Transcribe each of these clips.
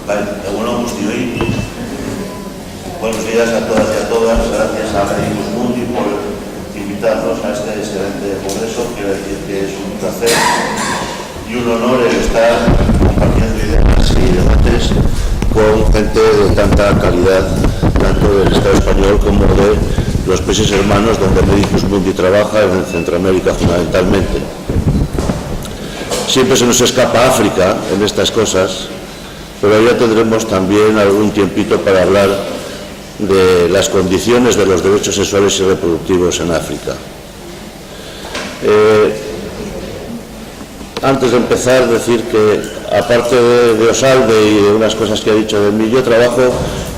Buenos días a todas y a todas. Gracias a Medicus Mundi por invitarnos a este excelente congreso. Quiero decir que es un placer y un honor el estar compartiendo ideas y debates con gente de tanta calidad, tanto del Estado español como de los países hermanos donde Medicus Mundi trabaja, en Centroamérica fundamentalmente. Siempre se nos escapa África en estas cosas, pero ya tendremos también algún tiempito para hablar de las condiciones de los derechos sexuales y reproductivos en África. Antes de empezar, decir que, aparte de Osalde y de unas cosas que ha dicho de mí, yo trabajo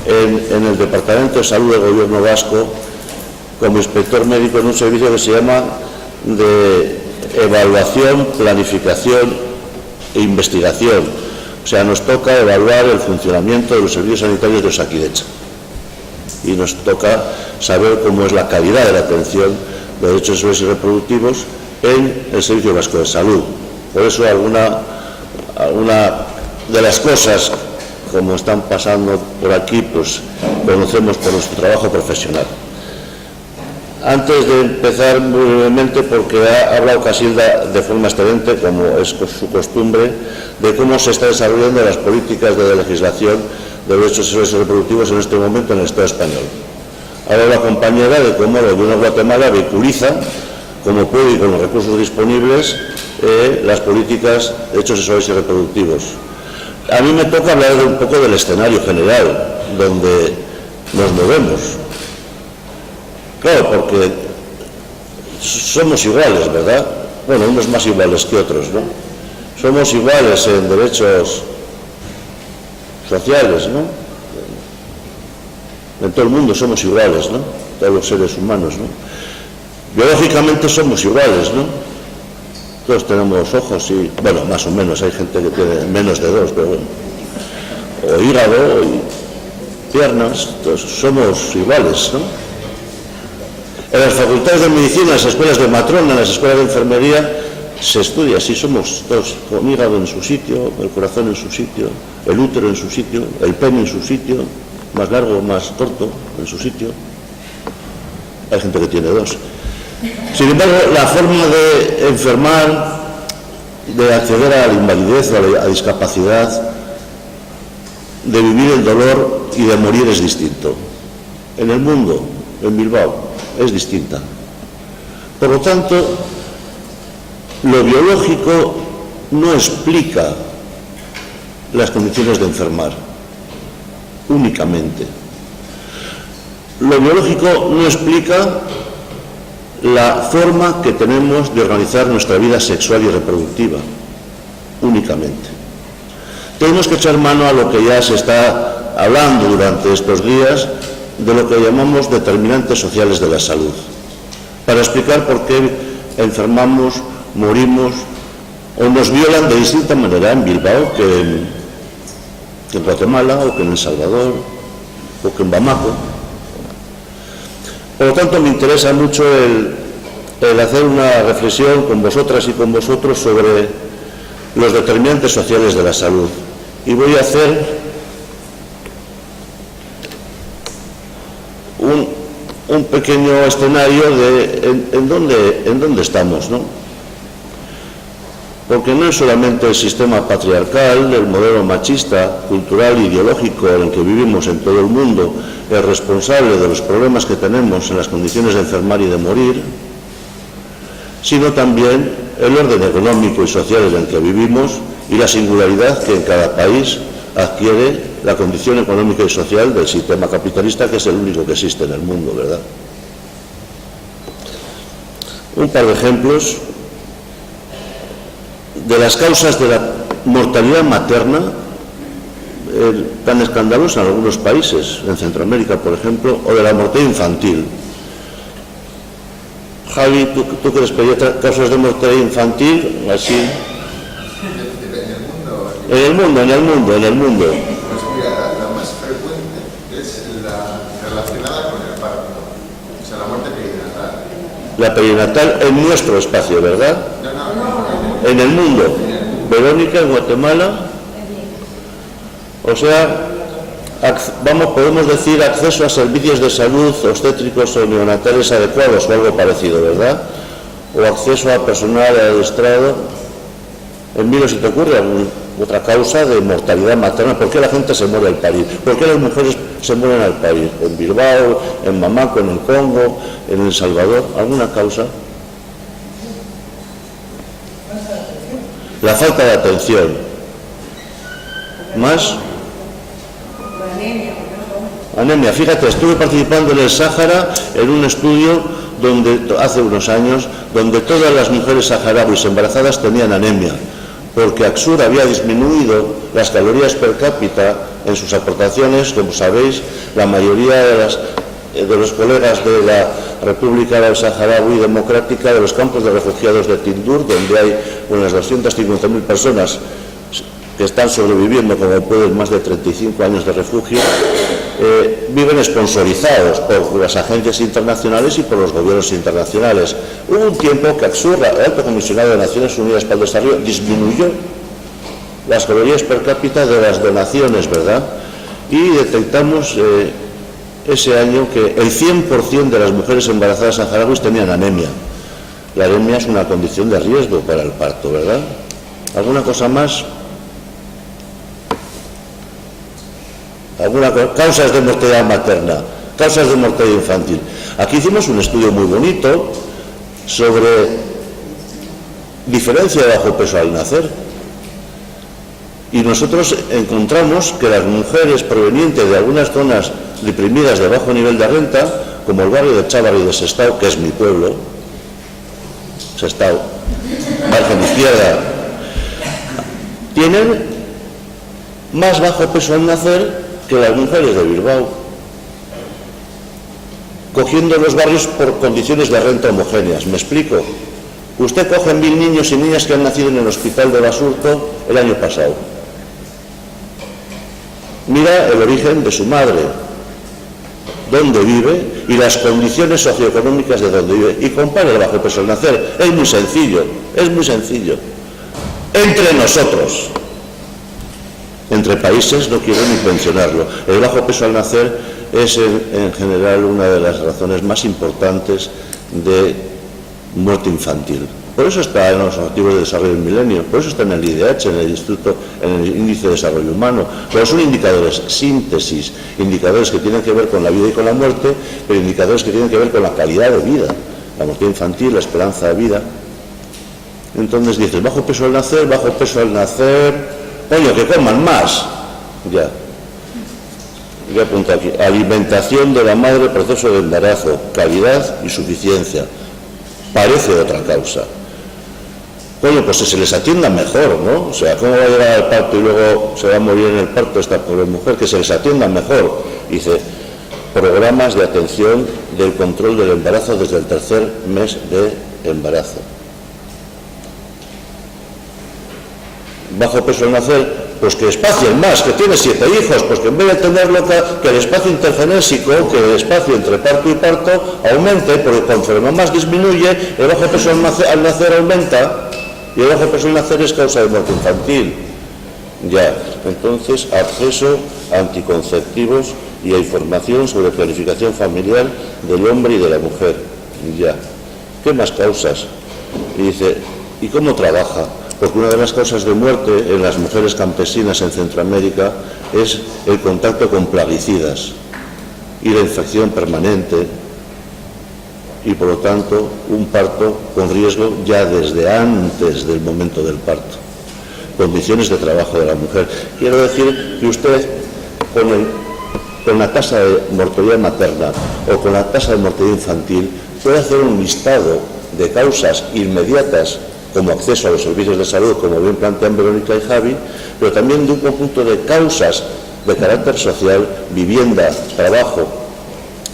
en el Departamento de Salud del Gobierno Vasco como inspector médico en un servicio que se llama de evaluación, planificación e investigación. O sea, nos toca evaluar el funcionamiento de los servicios sanitarios de Osakidetza y nos toca saber cómo es la calidad de la atención de derechos sexuales y reproductivos en el Servicio Vasco de Salud. Por eso alguna de las cosas, como están pasando por aquí, pues conocemos por nuestro trabajo profesional. Antes de empezar, muy brevemente, porque ha hablado Casilda de forma excelente, como es su costumbre, de cómo se están desarrollando las políticas de legislación de derechos sexuales y reproductivos en este momento en el Estado español. Ahora la compañera de cómo el Gobierno de Guatemala vehiculiza, como puede y con los recursos disponibles, las políticas de derechos sexuales y reproductivos. A mí me toca hablar un poco del escenario general, donde nos movemos. Claro, porque somos iguales, ¿verdad? Bueno, unos más iguales que otros, ¿no? Somos iguales en derechos sociales, ¿no? En todo el mundo somos iguales, ¿no? Todos los seres humanos, ¿no? Biológicamente somos iguales, ¿no? Todos tenemos ojos y, bueno, más o menos, hay gente que tiene menos de dos, pero bueno. O hígado, y piernas, todos somos iguales, ¿no? En las facultades de medicina, en las escuelas de matrona, en las escuelas de enfermería, se estudia así, somos todos con hígado en su sitio, el corazón en su sitio, el útero en su sitio, el pene en su sitio, más largo, más corto, en su sitio. Hay gente que tiene dos. Sin embargo, la forma de enfermar, de acceder a la invalidez o a la discapacidad, de vivir el dolor y de morir es distinto. En el mundo, en Bilbao, es distinta. Por lo tanto, lo biológico no explica las condiciones de enfermar, únicamente. Lo biológico no explica la forma que tenemos de organizar nuestra vida sexual y reproductiva, únicamente. Tenemos que echar mano a lo que ya se está hablando durante estos días, de lo que llamamos determinantes sociales de la salud, para explicar por qué enfermamos, morimos o nos violan de distinta manera en Bilbao que en Guatemala o que en El Salvador o que en Bamako. Por lo tanto, me interesa mucho el hacer una reflexión con vosotras y con vosotros sobre los determinantes sociales de la salud. Y voy a hacer un pequeño escenario de en dónde estamos, ¿no? Porque no es solamente el sistema patriarcal, el modelo machista, cultural e ideológico en el que vivimos en todo el mundo, el responsable de los problemas que tenemos en las condiciones de enfermar y de morir, sino también el orden económico y social en el que vivimos y la singularidad que en cada país adquiere la condición económica y social del sistema capitalista, que es el único que existe en el mundo, ¿verdad? Un par de ejemplos de las causas de la mortalidad materna tan escandalosa en algunos países, en Centroamérica, por ejemplo, o de la mortalidad infantil. Javi, ¿tú que eres pediatra, causas de mortalidad infantil, así? En el mundo. Pues mira, la más frecuente es la relacionada con el parto, o sea, la muerte perinatal. La perinatal en nuestro espacio, ¿verdad? No. En el mundo. Verónica, en Guatemala. O sea, podemos decir acceso a servicios de salud obstétricos o neonatales adecuados o algo parecido, ¿verdad? O acceso a personal adiestrado. Mira, si te ocurre otra causa de mortalidad materna, ¿por qué la gente se muere al parir? ¿Por qué las mujeres se mueren al parir? En Bilbao, en Bamako, en el Congo, en El Salvador, ¿alguna causa? La falta de atención. ¿Más? Anemia. Fíjate, estuve participando en el Sáhara en un estudio hace unos años, donde todas las mujeres saharauis embarazadas tenían anemia, porque Aksur había disminuido las calorías per cápita en sus aportaciones. Como sabéis, la mayoría de los colegas de la República del Saharaui Democrática, de los campos de refugiados de Tindur, donde hay unas 250.000 personas que están sobreviviendo, como pueden, más de 35 años de refugio, viven sponsorizados por las agencias internacionales y por los gobiernos internacionales. Hubo un tiempo que Aksur, el alto comisionado de Naciones Unidas para el Desarrollo, disminuyó las calorías per cápita de las donaciones, ¿verdad? Y detectamos ese año que el 100% de las mujeres embarazadas saharauis tenían anemia. La anemia es una condición de riesgo para el parto, ¿verdad? ¿Alguna cosa más? Causas de mortalidad materna, causas de mortalidad infantil. Aquí hicimos un estudio muy bonito sobre diferencia de bajo peso al nacer, y nosotros encontramos que las mujeres provenientes de algunas zonas deprimidas de bajo nivel de renta, como el barrio de Chávarri de Sestao, que es mi pueblo, Sestao, margen izquierda, tienen más bajo peso al nacer que las mujeres de Bilbao, cogiendo los barrios por condiciones de renta homogéneas. ¿Me explico? Usted coge 1.000 niños y niñas que han nacido en el hospital de Basurto el año pasado. Mira el origen de su madre, dónde vive y las condiciones socioeconómicas de donde vive, y compare el bajo peso al nacer. Es muy sencillo, es muy sencillo. Entre nosotros, entre países, no quiero ni mencionarlo. El bajo peso al nacer es en general una de las razones más importantes de muerte infantil. Por eso está en los Objetivos de Desarrollo del Milenio, por eso está en el IDH, en el Índice de Desarrollo Humano. Pero son indicadores síntesis, indicadores que tienen que ver con la vida y con la muerte, pero indicadores que tienen que ver con la calidad de vida, la muerte infantil, la esperanza de vida. Entonces dices, bajo peso al nacer, coño, que coman más. Ya. Voy a apuntar aquí. Alimentación de la madre, proceso de embarazo, calidad y suficiencia. Parece otra causa. Coño, pues si se les atienda mejor, ¿no? O sea, ¿cómo va a llegar al parto y luego se va a morir en el parto esta pobre mujer? Que se les atienda mejor. Dice, programas de atención del control del embarazo desde el 3er mes de embarazo. Bajo peso al nacer, pues que espacien más, que tiene 7 hijos, pues que en vez de tenerlo, que el espacio intergenésico, que el espacio entre parto y parto aumente, porque conforme más disminuye, el bajo peso al nacer aumenta, y el bajo peso al nacer es causa de muerte infantil. Ya, entonces, acceso a anticonceptivos y a información sobre planificación familiar del hombre y de la mujer. Ya. ¿Qué más causas? Y dice, ¿y cómo trabaja? Porque una de las causas de muerte en las mujeres campesinas en Centroamérica es el contacto con plaguicidas y la infección permanente, y por lo tanto un parto con riesgo ya desde antes del momento del parto. Condiciones de trabajo de la mujer. Quiero decir que usted con la tasa de mortalidad materna o con la tasa de mortalidad infantil puede hacer un listado de causas inmediatas, como acceso a los servicios de salud, como bien plantean Verónica y Javi, pero también de un conjunto de causas de carácter social, vivienda, trabajo,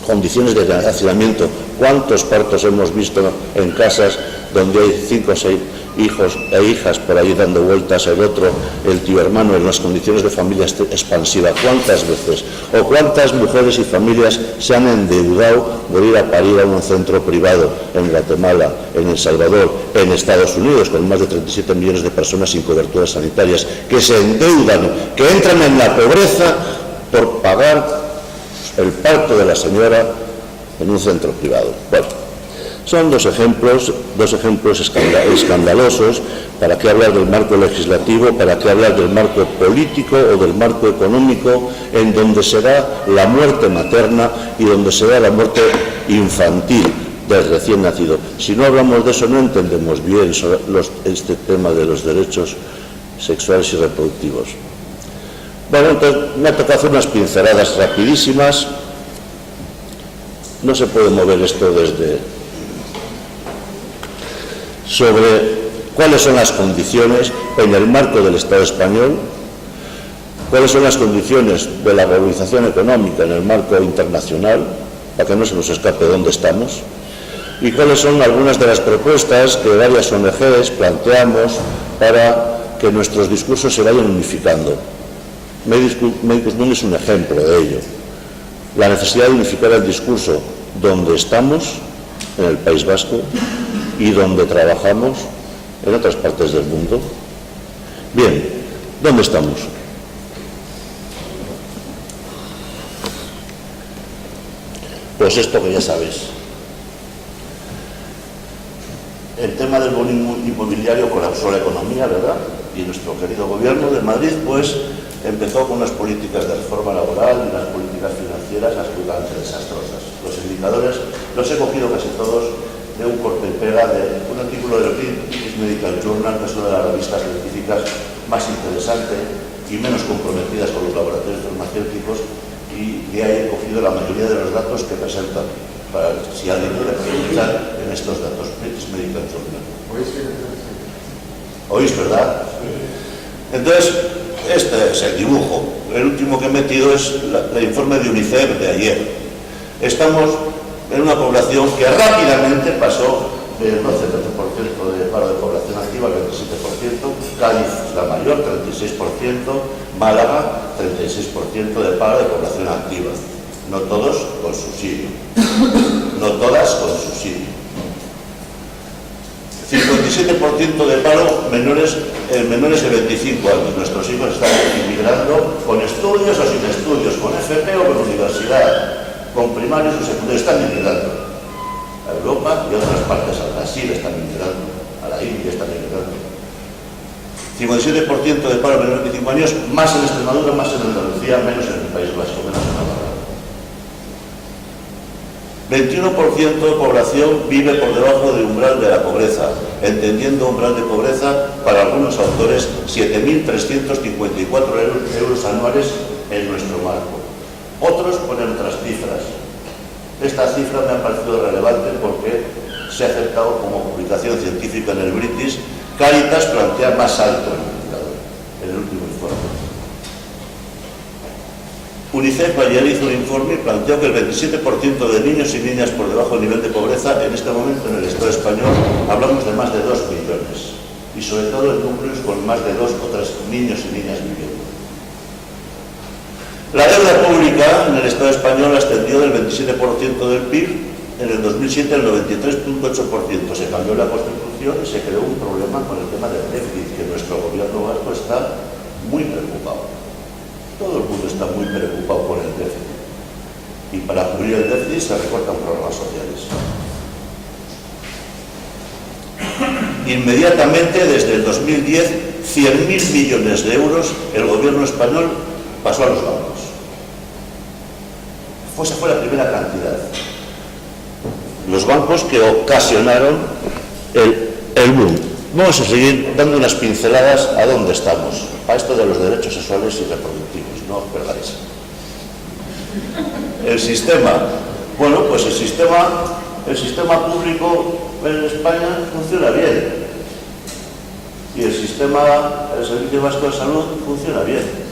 condiciones de hacinamiento. ¿Cuántos partos hemos visto en casas donde hay 5 o 6 hijos e hijas por ahí dando vueltas, el otro, el tío hermano, en las condiciones de familia expansiva. ¿Cuántas veces? ¿O cuántas mujeres y familias se han endeudado por ir a parir a un centro privado en Guatemala, en El Salvador, en Estados Unidos, con más de 37 millones de personas sin coberturas sanitarias, que se endeudan, que entran en la pobreza por pagar el parto de la señora en un centro privado? Bueno, son dos ejemplos escandalosos. ¿Para qué hablar del marco legislativo? ¿Para qué hablar del marco político o del marco económico, en donde se da la muerte materna y donde se da la muerte infantil del recién nacido? Si no hablamos de eso, no entendemos bien este tema de los derechos sexuales y reproductivos. Bueno, entonces me ha tocado hacer unas pinceladas rapidísimas. No se puede mover esto sobre cuáles son las condiciones en el marco del Estado español, cuáles son las condiciones de la globalización económica en el marco internacional, para que no se nos escape dónde estamos, y cuáles son algunas de las propuestas que varias ONGs planteamos para que nuestros discursos se vayan unificando. Medicus Mundi es un ejemplo de ello. La necesidad de unificar el discurso donde estamos, en el País Vasco, y donde trabajamos, en otras partes del mundo. Bien, ¿dónde estamos? Pues esto que ya sabéis. El tema del bono inmobiliario colapsó la economía, ¿verdad? Y nuestro querido gobierno de Madrid, pues, empezó con unas políticas de reforma laboral y unas políticas financieras absolutamente desastrosas. Los indicadores los he cogido casi todos de un corte y pega de un artículo del British Medical Journal, que es una de las revistas científicas más interesantes y menos comprometidas con los laboratorios farmacéuticos, y de ahí he cogido la mayoría de los datos que presentan, para si alguien quiere profundizar en estos datos. British Medical Journal. ¿Oís, verdad? Entonces, este es el dibujo. El último que he metido es el informe de UNICEF de ayer. Estamos en una población que rápidamente pasó del 12-13% de paro de población activa al 27%, Cádiz la mayor, 36%, Málaga, 36% de paro de población activa. No todos con subsidio, no todas con subsidio. 57% de paro menores de 25 años. Nuestros hijos están inmigrando con estudios o sin estudios, con FP o con universidad, con primarios o secundarios, están inmigrando a Europa y a otras partes, a Brasil están inmigrando, a la India están inmigrando. 57% de paro menores de 25 años, más en Extremadura, más en Andalucía, menos en el País Vasco, menos en Navarra. 21% de población vive por debajo del umbral de la pobreza, entendiendo umbral de pobreza para algunos autores 7.354 euros anuales en nuestro marco. Otros ponen otras cifras. Esta cifra me ha parecido relevante porque se ha aceptado como publicación científica en el British. Cáritas plantea más alto el indicador en el último informe. UNICEF ayer hizo un informe y planteó que el 27% de niños y niñas por debajo del nivel de pobreza en este momento en el Estado español, hablamos de más de 2 millones, y sobre todo en núcleos con más de 2 o 3 niños y niñas viviendo. La deuda pública en el Estado español ascendió del 27% del PIB en el 2007 al 93.8%. Se cambió la Constitución y se creó un problema con el tema del déficit, que nuestro gobierno vasco está muy preocupado. Todo el mundo está muy preocupado por el déficit. Y para cubrir el déficit se recortan programas sociales. Inmediatamente, desde el 2010, 100.000 millones de euros el gobierno español pasó a los bancos. Esa fue la primera cantidad. Los bancos que ocasionaron el boom. Vamos a seguir dando unas pinceladas a dónde estamos, a esto de los derechos sexuales y reproductivos, no os perdáis. El sistema, bueno, pues el sistema público en España funciona bien, y el Servicio Vasco de Salud funciona bien.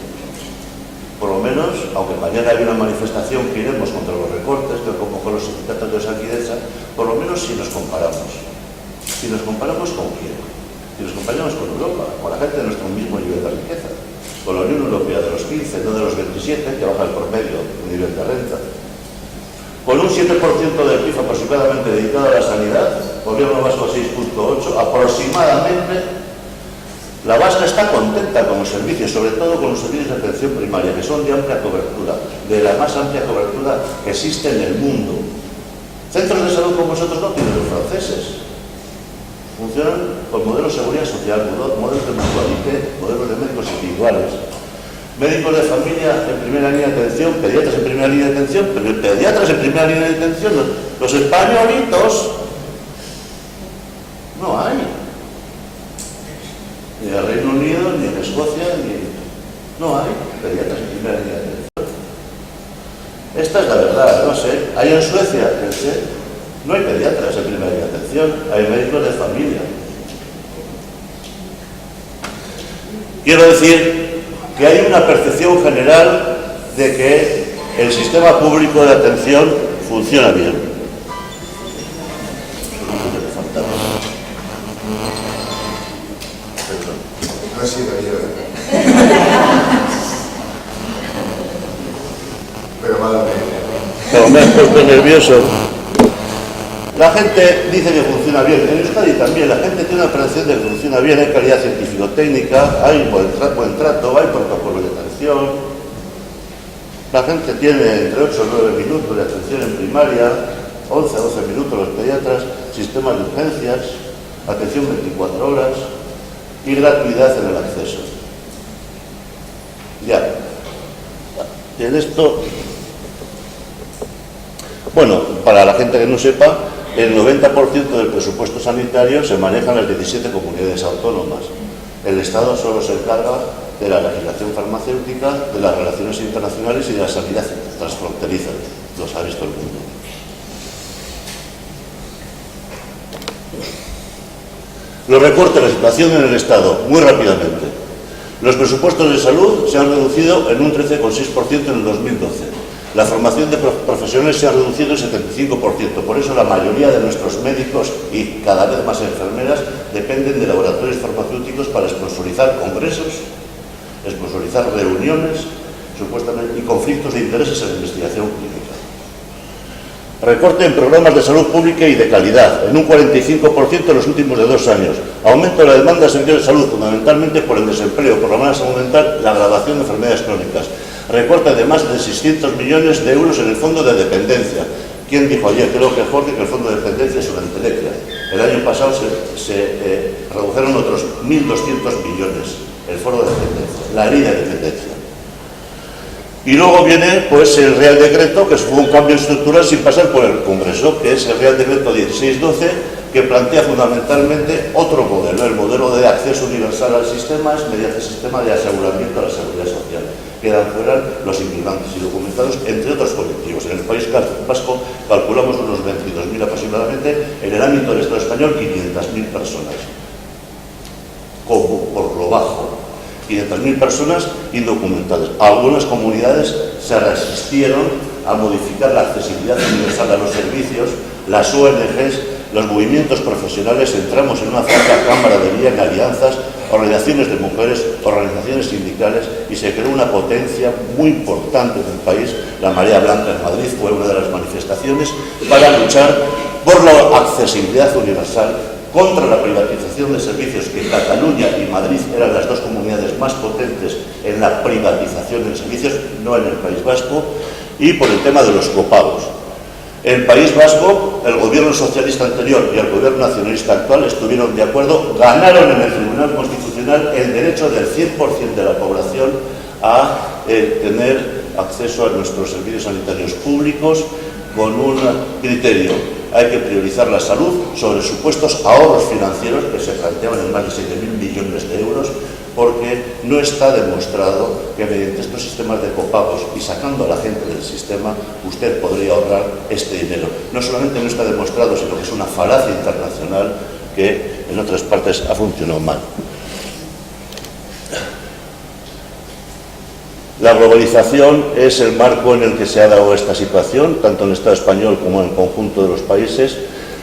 Por lo menos, aunque mañana hay una manifestación que iremos contra los recortes que convocó los sindicatos de Osakidetza, por lo menos si nos comparamos. Si nos comparamos con quién. y nos compañamos con Europa, con la gente de nuestro mismo nivel de riqueza, con la Unión Europea de los 15, no de los 27, que baja el promedio de nivel de renta. Con un 7% del PIB aproximadamente dedicado a la sanidad, gobierno vasco 6.8, aproximadamente. La vasca está contenta con los servicios, sobre todo con los servicios de atención primaria, que son de amplia cobertura, de la más amplia cobertura que existe en el mundo. Centros de salud como nosotros no tienen los franceses. Funcionan con modelos de seguridad social, modelos de mutualité, modelos de médicos individuales. Médicos de familia en primera línea de atención, pediatras en primera línea de atención, pero pediatras en primera línea de atención, los españolitos, no hay. Ni en el Reino Unido, ni en Escocia, no hay pediatras en primera línea de atención. Esta es la verdad, no sé. Hay en Suecia, no hay pediatras en primera línea de atención, hay médicos de familia. Quiero decir que hay una percepción general de que el sistema público de atención funciona bien. No he sido yo. Pero Pero me has puesto nervioso. La gente dice que funciona bien. En Euskadi también. La gente tiene una percepción de que funciona bien. Hay calidad científico-técnica, hay buen trato, hay protocolo de atención. La gente tiene entre 8 y 9 minutos de atención en primaria, 11 a 12 minutos los pediatras, sistemas de urgencias, atención 24 horas y gratuidad en el acceso. Ya. En esto, bueno, para la gente que no sepa, el 90% del presupuesto sanitario se maneja en las 17 comunidades autónomas. El Estado solo se encarga de la legislación farmacéutica, de las relaciones internacionales y de la sanidad transfronteriza. Lo sabe todo el mundo. Los recortes de la situación en el Estado, muy rápidamente. Los presupuestos de salud se han reducido en un 13,6% en el 2012. La formación de profesionales se ha reducido en 75%. Por eso la mayoría de nuestros médicos y cada vez más enfermeras dependen de laboratorios farmacéuticos para sponsorizar congresos, sponsorizar reuniones, supuestamente, y conflictos de intereses en la investigación clínica. Recorte en programas de salud pública y de calidad, en un 45% en los últimos 2 años. Aumento de la demanda de servicios de salud, fundamentalmente por el desempleo, por la mala salud mental, la agravación de enfermedades crónicas. Recorte de más de 600 millones de euros en el fondo de dependencia. ¿Quién dijo ayer? Creo que Jorge, que el fondo de dependencia es una entelequia. El año pasado se redujeron otros 1.200 millones el fondo de dependencia, la ley de dependencia. Y luego viene pues el Real Decreto, que fue un cambio estructural sin pasar por el Congreso, que es el Real Decreto 1612, que plantea fundamentalmente otro modelo, el modelo de acceso universal al sistema, mediante el sistema de aseguramiento a la seguridad social. Quedan fuera los inmigrantes y documentados, entre otros colectivos. En el País Vasco calculamos unos 22.000 aproximadamente, en el ámbito del Estado español 500.000 personas. Como por lo bajo. 500.000 personas indocumentadas. Algunas comunidades se resistieron a modificar la accesibilidad universal a los servicios, las ONGs, los movimientos profesionales, entramos en una franca cámara de vía en alianzas, organizaciones de mujeres, organizaciones sindicales, y se creó una potencia muy importante en el país. La Marea Blanca en Madrid fue una de las manifestaciones para luchar por la accesibilidad universal, contra la privatización de servicios, que Cataluña y Madrid eran las dos comunidades más potentes en la privatización de servicios, no en el País Vasco, y por el tema de los copagos. En el País Vasco, el gobierno socialista anterior y el gobierno nacionalista actual estuvieron de acuerdo, ganaron en el Tribunal Constitucional el derecho del 100% de la población a tener acceso a nuestros servicios sanitarios públicos con un criterio. Hay que priorizar la salud sobre supuestos ahorros financieros que se planteaban en más de 7.000 millones de euros, porque no está demostrado que mediante estos sistemas de copagos y sacando a la gente del sistema usted podría ahorrar este dinero. No solamente no está demostrado, sino que es una falacia internacional que en otras partes ha funcionado mal. La globalización es el marco en el que se ha dado esta situación, tanto en el Estado español como en el conjunto de los países.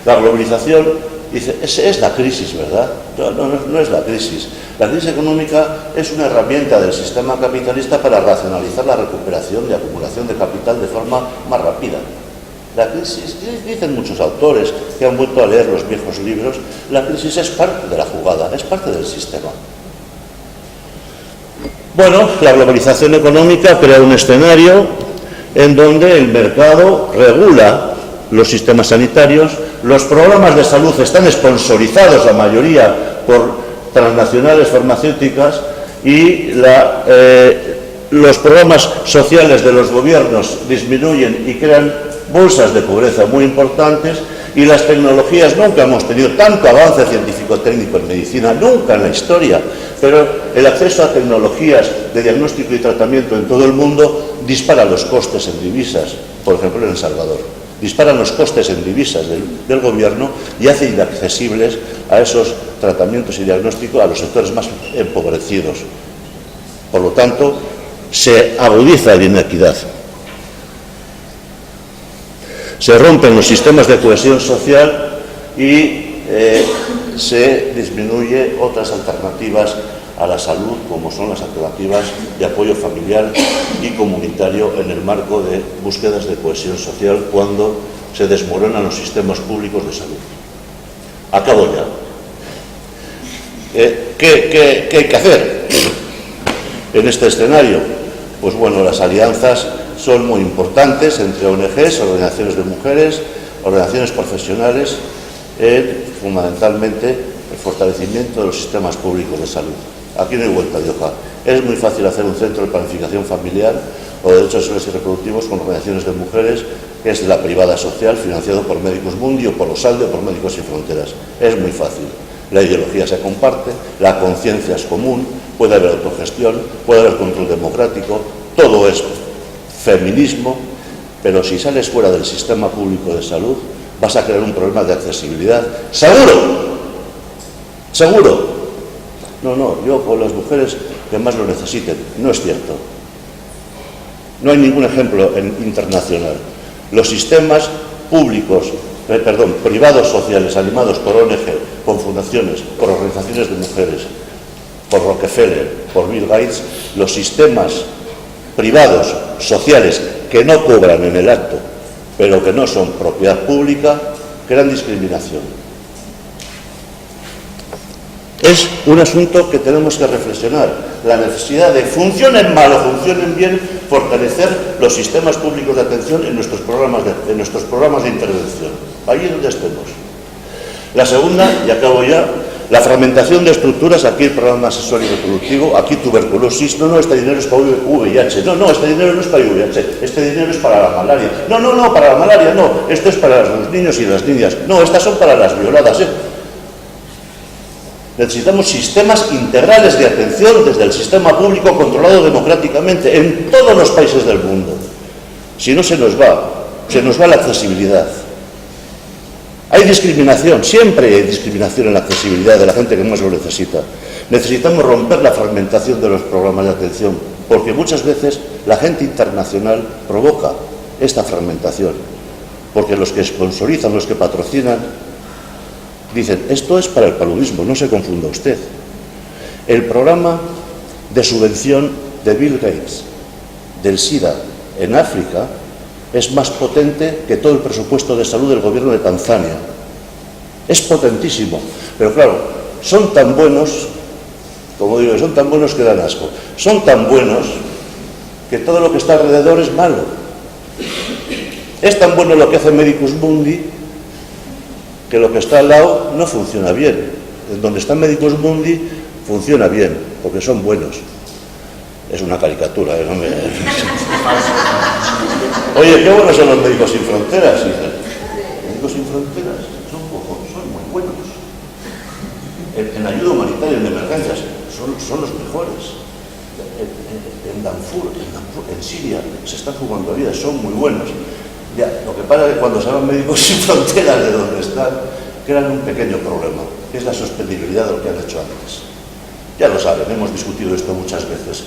La globalización dice, es la crisis, ¿verdad? No es la crisis. La crisis económica es una herramienta del sistema capitalista para racionalizar la recuperación y acumulación de capital de forma más rápida. La crisis, dicen muchos autores que han vuelto a leer los viejos libros, la crisis es parte de la jugada, es parte del sistema. Bueno, la globalización económica crea un escenario en donde el mercado regula los sistemas sanitarios, los programas de salud están sponsorizados, la mayoría, por transnacionales farmacéuticas y los programas sociales de los gobiernos disminuyen y crean bolsas de pobreza muy importantes y las tecnologías, nunca hemos tenido tanto avance científico-técnico en medicina, nunca en la historia, pero el acceso a tecnologías de diagnóstico y tratamiento en todo el mundo dispara los costes en divisas, por ejemplo en El Salvador, disparan los costes en divisas del gobierno y hace inaccesibles a esos tratamientos y diagnósticos a los sectores más empobrecidos. Por lo tanto, se agudiza la inequidad. Se rompen los sistemas de cohesión social y se disminuye otras alternativas a la salud, como son las alternativas de apoyo familiar y comunitario en el marco de búsquedas de cohesión social cuando se desmoronan los sistemas públicos de salud. Acabo ya. ¿Qué hay que hacer en este escenario? Pues bueno, las alianzas son muy importantes entre ONGs, organizaciones de mujeres, organizaciones profesionales, fundamentalmente el fortalecimiento de los sistemas públicos de salud. Aquí no hay vuelta de hoja. Es muy fácil hacer un centro de planificación familiar o de derechos sexuales y reproductivos con organizaciones de mujeres, que es de la privada social, financiado por Médicos Mundi o por Osalde o por Médicos Sin Fronteras. Es muy fácil. La ideología se comparte, la conciencia es común, puede haber autogestión, puede haber control democrático, todo es feminismo, pero si sales fuera del sistema público de salud vas a crear un problema de accesibilidad. ¡Seguro! ¡Seguro! No, yo con las mujeres que más lo necesiten. No es cierto. No hay ningún ejemplo internacional. Los sistemas privados sociales, animados por ONG, por fundaciones, por organizaciones de mujeres, por Rockefeller, por Bill Gates, los sistemas privados sociales que no cobran en el acto, pero que no son propiedad pública, crean discriminación. Es un asunto que tenemos que reflexionar, la necesidad de, funcionen mal o funcionen bien, fortalecer los sistemas públicos de atención en nuestros programas de intervención, allí donde estemos. La segunda, y acabo ya, la fragmentación de estructuras, aquí el programa sexual y reproductivo, aquí tuberculosis, no, este dinero es para VIH, no, este dinero no es para VIH, este dinero es para la malaria, no, para la malaria no, esto es para los niños y las niñas, no, estas son para las violadas, Necesitamos sistemas integrales de atención desde el sistema público controlado democráticamente en todos los países del mundo. Si no, se nos va la accesibilidad. Hay discriminación, siempre hay discriminación en la accesibilidad de la gente que más lo necesita. Necesitamos romper la fragmentación de los programas de atención, porque muchas veces la gente internacional provoca esta fragmentación, porque los que sponsorizan, los que patrocinan, dicen, esto es para el paludismo, no se confunda usted. El programa de subvención de Bill Gates del SIDA en África es más potente que todo el presupuesto de salud del gobierno de Tanzania. Es potentísimo, pero claro, son tan buenos, como digo, son tan buenos que dan asco. Son tan buenos que todo lo que está alrededor es malo. Es tan bueno lo que hace Medicus Mundi que lo que está al lado no funciona bien. En donde está Medicus Mundi funciona bien, porque son buenos. Es una caricatura, ¿eh? Oye, qué buenos son los Médicos Sin Fronteras. Médicos Sin Fronteras son muy buenos. En ayuda humanitaria, en emergencias, son los mejores. En Darfur, en Siria, se están jugando vidas, son muy buenos. Ya, lo que pasa es que cuando se llaman Médicos Sin Fronteras de donde están, crean un pequeño problema, que es la sostenibilidad de lo que han hecho antes. Ya lo saben, hemos discutido esto muchas veces.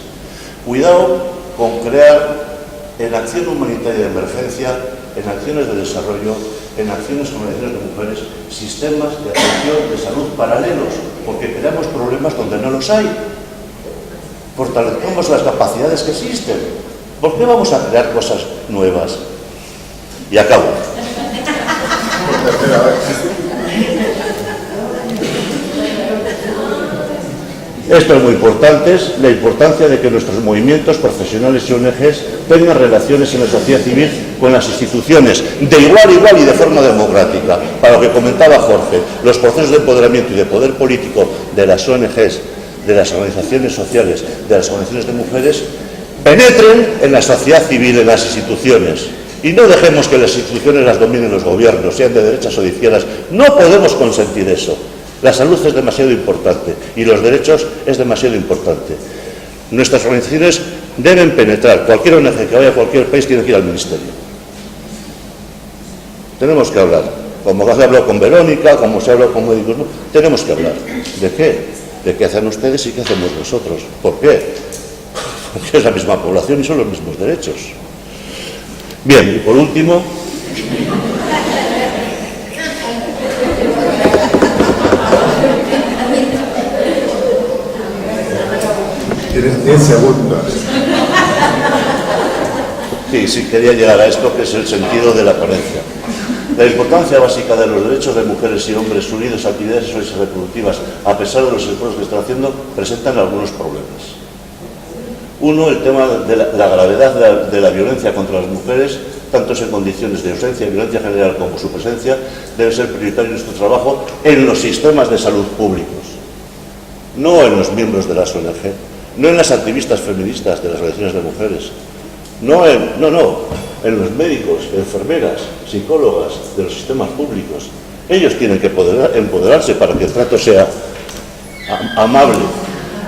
Cuidado con crear en acción humanitaria de emergencia en acciones de desarrollo, en acciones con organizaciones de mujeres, sistemas de atención de salud paralelos, porque creamos problemas donde no los hay. Fortalecemos las capacidades que existen. ¿Por qué vamos a crear cosas nuevas? Y acabo. Por tercera vez. Esto es muy importante, es la importancia de que nuestros movimientos profesionales y ONGs tengan relaciones en la sociedad civil con las instituciones de igual a igual y de forma democrática. Para lo que comentaba Jorge, los procesos de empoderamiento y de poder político de las ONGs, de las organizaciones sociales, de las organizaciones de mujeres, penetren en la sociedad civil, en las instituciones. Y no dejemos que las instituciones las dominen los gobiernos, sean de derechas o de izquierdas. No podemos consentir eso. La salud es demasiado importante y los derechos es demasiado importante. Nuestras organizaciones deben penetrar. Cualquier ONG que vaya a cualquier país tiene que ir al ministerio. Tenemos que hablar. Como se ha hablado con Verónica, como se ha hablado con médicos, ¿no? Tenemos que hablar. ¿De qué? De qué hacen ustedes y qué hacemos nosotros. ¿Por qué? Porque es la misma población y son los mismos derechos. Bien, y por último... Tienes 10 segundos. Sí, quería llegar a esto, que es el sentido de la ponencia. La importancia básica de los derechos de mujeres y hombres unidos a actividades sexuales y reproductivas, a pesar de los esfuerzos que están haciendo, presentan algunos problemas. Uno, el tema de la gravedad de la violencia contra las mujeres, tanto en condiciones de ausencia y violencia general como su presencia, debe ser prioritario en nuestro trabajo en los sistemas de salud públicos, no en los miembros de las ONG, no en las activistas feministas de las organizaciones de mujeres, no, en los médicos, enfermeras, psicólogas de los sistemas públicos. Ellos tienen que empoderarse para que el trato sea amable.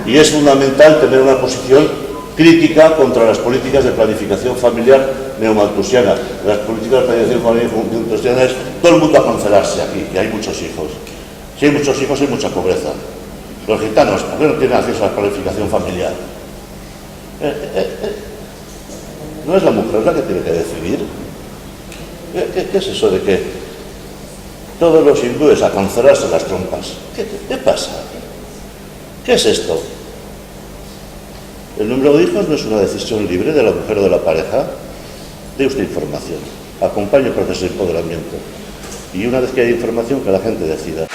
Y es fundamental tener una posición crítica contra las políticas de planificación familiar neomalthusiana. Las políticas de planificación familiar neomalthusiana es todo el mundo a cancelarse aquí, que hay muchos hijos. Si hay muchos hijos hay mucha pobreza. Los gitanos, ¿por qué no tienen acceso a la planificación familiar? No es la mujer la que tiene que decidir. ¿Qué es eso de que todos los hindúes a cancelarse las trompas? ¿Qué pasa? ¿Qué es esto? El número de hijos no es una decisión libre de la mujer o de la pareja. Dé usted información, acompañe el proceso de empoderamiento y una vez que haya información que la gente decida.